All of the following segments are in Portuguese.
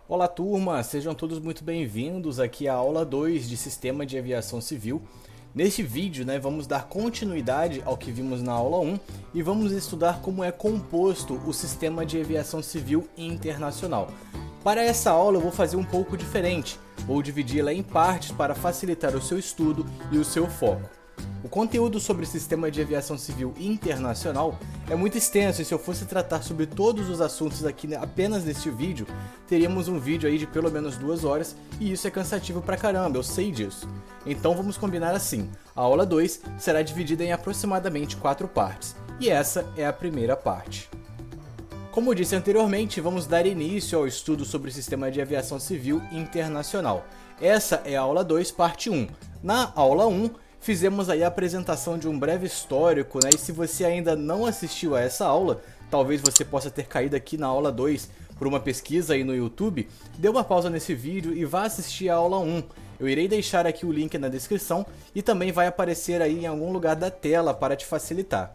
Olá turma, sejam todos muito bem-vindos aqui à aula 2 de Sistema de Aviação Civil. Neste vídeo, vamos dar continuidade ao que vimos na aula 1 e vamos estudar como é composto o Sistema de Aviação Civil Internacional. Para essa aula eu vou fazer um pouco diferente, vou dividi-la em partes para facilitar o seu estudo e o seu foco. O conteúdo sobre o Sistema de Aviação Civil Internacional é muito extenso e se eu fosse tratar sobre todos os assuntos aqui apenas neste vídeo, teríamos um vídeo aí de pelo menos 2 horas e isso é cansativo pra caramba, eu sei disso. Então vamos combinar assim, a aula 2 será dividida em aproximadamente 4 partes e essa é a primeira parte. Como eu disse anteriormente, vamos dar início ao estudo sobre o Sistema de Aviação Civil Internacional. Essa é a aula 2, parte 1. Na aula 1, fizemos aí a apresentação de um breve histórico, e se você ainda não assistiu a essa aula, talvez você possa ter caído aqui na aula 2 por uma pesquisa aí no YouTube, dê uma pausa nesse vídeo e vá assistir a aula 1. Eu irei deixar aqui o link na descrição e também vai aparecer aí em algum lugar da tela para te facilitar.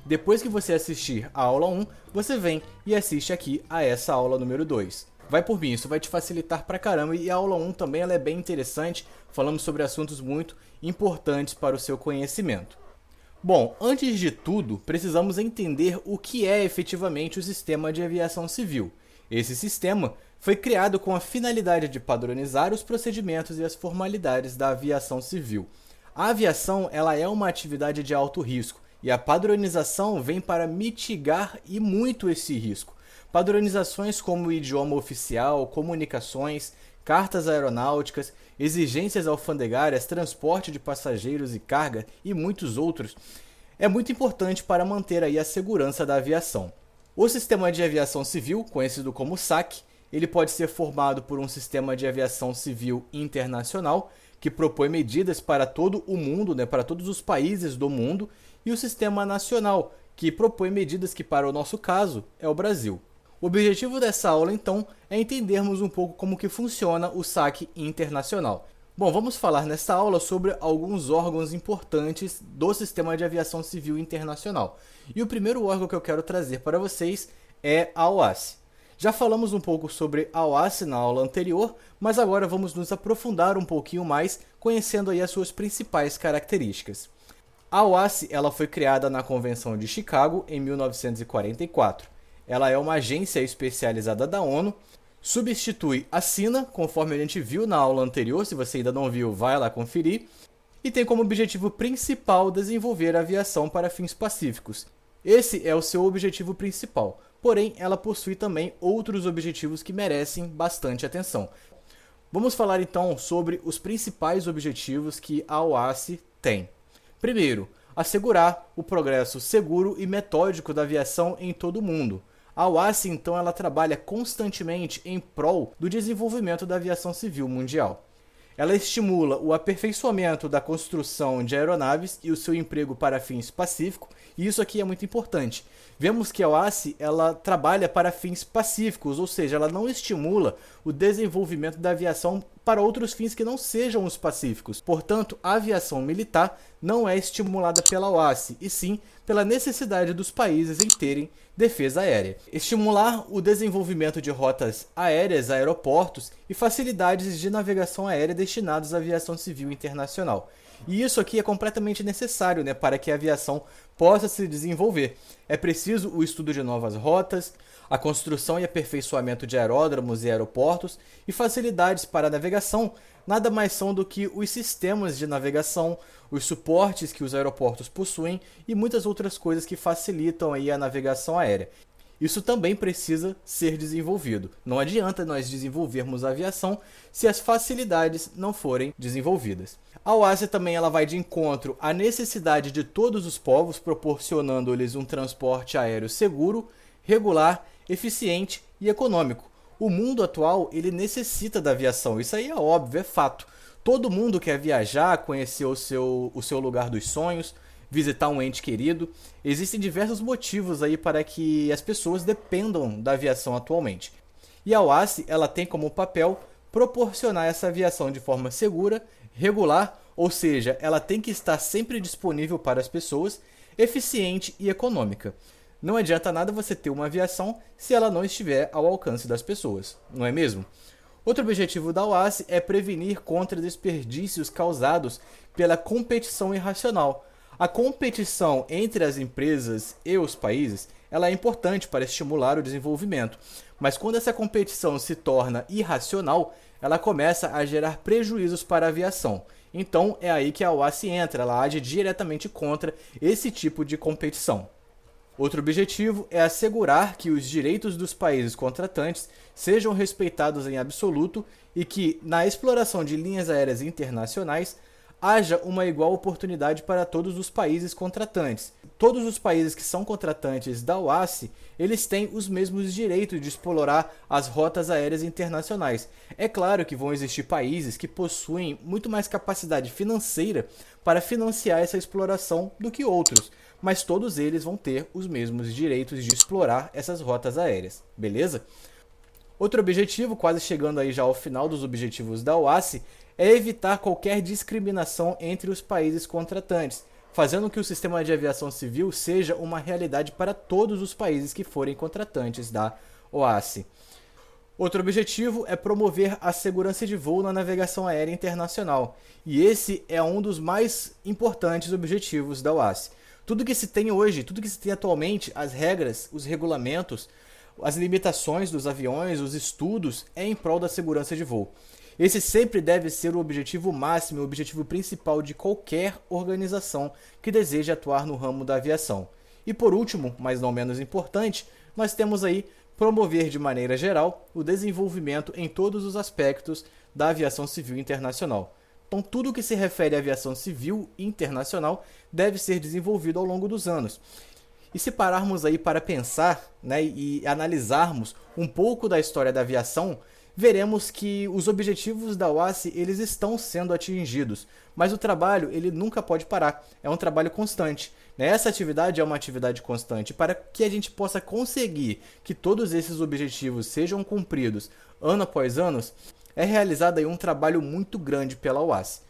Depois que você assistir a aula 1, você vem e assiste aqui a essa aula número 2. Vai por mim, isso vai te facilitar pra caramba e a aula 1 também ela é bem interessante, falamos sobre assuntos muito importantes para o seu conhecimento. Bom, antes de tudo, precisamos entender o que é efetivamente o Sistema de Aviação Civil. Esse sistema foi criado com a finalidade de padronizar os procedimentos e as formalidades da aviação civil. A aviação ela é uma atividade de alto risco, e a padronização vem para mitigar e muito esse risco. Padronizações como idioma oficial, comunicações, cartas aeronáuticas, exigências alfandegárias, transporte de passageiros e carga e muitos outros é muito importante para manter aí a segurança da aviação. O Sistema de Aviação Civil, conhecido como SAC, ele pode ser formado por um Sistema de Aviação Civil Internacional, que propõe medidas para todo o mundo, para todos os países do mundo, e o Sistema Nacional, que propõe medidas que, para o nosso caso, é o Brasil. O objetivo dessa aula, então, é entendermos um pouco como que funciona o SAC internacional. Bom, vamos falar nesta aula sobre alguns órgãos importantes do Sistema de Aviação Civil Internacional. E o primeiro órgão que eu quero trazer para vocês é a OASI. Já falamos um pouco sobre a OASI na aula anterior, mas agora vamos nos aprofundar um pouquinho mais, conhecendo aí as suas principais características. A OASI ela foi criada na Convenção de Chicago em 1944. Ela é uma agência especializada da ONU, substitui a SINA, conforme a gente viu na aula anterior, se você ainda não viu, vai lá conferir, e tem como objetivo principal desenvolver a aviação para fins pacíficos. Esse é o seu objetivo principal, porém ela possui também outros objetivos que merecem bastante atenção. Vamos falar então sobre os principais objetivos que a OASI tem. Primeiro, assegurar o progresso seguro e metódico da aviação em todo o mundo. A OASI, então, ela trabalha constantemente em prol do desenvolvimento da aviação civil mundial. Ela estimula o aperfeiçoamento da construção de aeronaves e o seu emprego para fins pacíficos, e isso aqui é muito importante. Vemos que a OASI ela trabalha para fins pacíficos, ou seja, ela não estimula o desenvolvimento da aviação para outros fins que não sejam os pacíficos. Portanto, a aviação militar não é estimulada pela OASI, e sim pela necessidade dos países em terem defesa aérea. Estimular o desenvolvimento de rotas aéreas, aeroportos e facilidades de navegação aérea destinados à aviação civil internacional. E isso aqui é completamente necessário, para que a aviação possa se desenvolver. É preciso o estudo de novas rotas, a construção e aperfeiçoamento de aeródromos e aeroportos e facilidades para a navegação nada mais são do que os sistemas de navegação, os suportes que os aeroportos possuem e muitas outras coisas que facilitam aí a navegação aérea. Isso também precisa ser desenvolvido. Não adianta nós desenvolvermos a aviação se as facilidades não forem desenvolvidas. A OASI também ela vai de encontro à necessidade de todos os povos, proporcionando-lhes um transporte aéreo seguro, regular, eficiente e econômico. O mundo atual ele necessita da aviação, isso aí é óbvio, é fato. Todo mundo quer viajar, conhecer o seu lugar dos sonhos, visitar um ente querido. Existem diversos motivos aí para que as pessoas dependam da aviação atualmente. E a OASI ela tem como papel proporcionar essa aviação de forma segura, regular, ou seja, ela tem que estar sempre disponível para as pessoas, eficiente e econômica. Não adianta nada você ter uma aviação se ela não estiver ao alcance das pessoas, não é mesmo? Outro objetivo da OASI é prevenir contra desperdícios causados pela competição irracional. A competição entre as empresas e os países, ela é importante para estimular o desenvolvimento, mas quando essa competição se torna irracional, ela começa a gerar prejuízos para a aviação. Então é aí que a OASI entra, ela age diretamente contra esse tipo de competição. Outro objetivo é assegurar que os direitos dos países contratantes sejam respeitados em absoluto e que, na exploração de linhas aéreas internacionais, haja uma igual oportunidade para todos os países contratantes. Todos os países que são contratantes da OASI, eles têm os mesmos direitos de explorar as rotas aéreas internacionais. É claro que vão existir países que possuem muito mais capacidade financeira para financiar essa exploração do que outros, mas todos eles vão ter os mesmos direitos de explorar essas rotas aéreas, beleza? Outro objetivo, quase chegando aí já ao final dos objetivos da OASI, é evitar qualquer discriminação entre os países contratantes, fazendo que o sistema de aviação civil seja uma realidade para todos os países que forem contratantes da OASI. Outro objetivo é promover a segurança de voo na navegação aérea internacional, e esse é um dos mais importantes objetivos da OASI. Tudo que se tem hoje, tudo que se tem atualmente, as regras, os regulamentos, as limitações dos aviões, os estudos, é em prol da segurança de voo. Esse sempre deve ser o objetivo máximo, o objetivo principal de qualquer organização que deseje atuar no ramo da aviação. E por último, mas não menos importante, nós temos aí promover de maneira geral o desenvolvimento em todos os aspectos da aviação civil internacional. Então tudo que se refere à aviação civil internacional deve ser desenvolvido ao longo dos anos. E se pararmos aí para pensar, né, e analisarmos um pouco da história da aviação, veremos que os objetivos da OASI eles estão sendo atingidos, mas o trabalho ele nunca pode parar, é um trabalho constante. Essa atividade é uma atividade constante. Para que a gente possa conseguir que todos esses objetivos sejam cumpridos ano após ano, é realizado aí um trabalho muito grande pela OASI.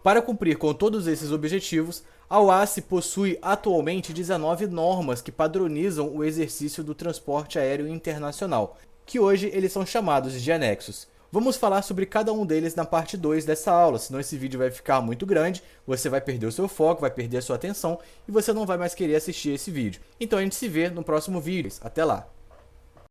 Para cumprir com todos esses objetivos, a OASI possui atualmente 19 normas que padronizam o exercício do transporte aéreo internacional, que hoje eles são chamados de anexos. Vamos falar sobre cada um deles na parte 2 dessa aula, senão esse vídeo vai ficar muito grande, você vai perder o seu foco, vai perder a sua atenção e você não vai mais querer assistir esse vídeo. Então a gente se vê no próximo vídeo. Até lá!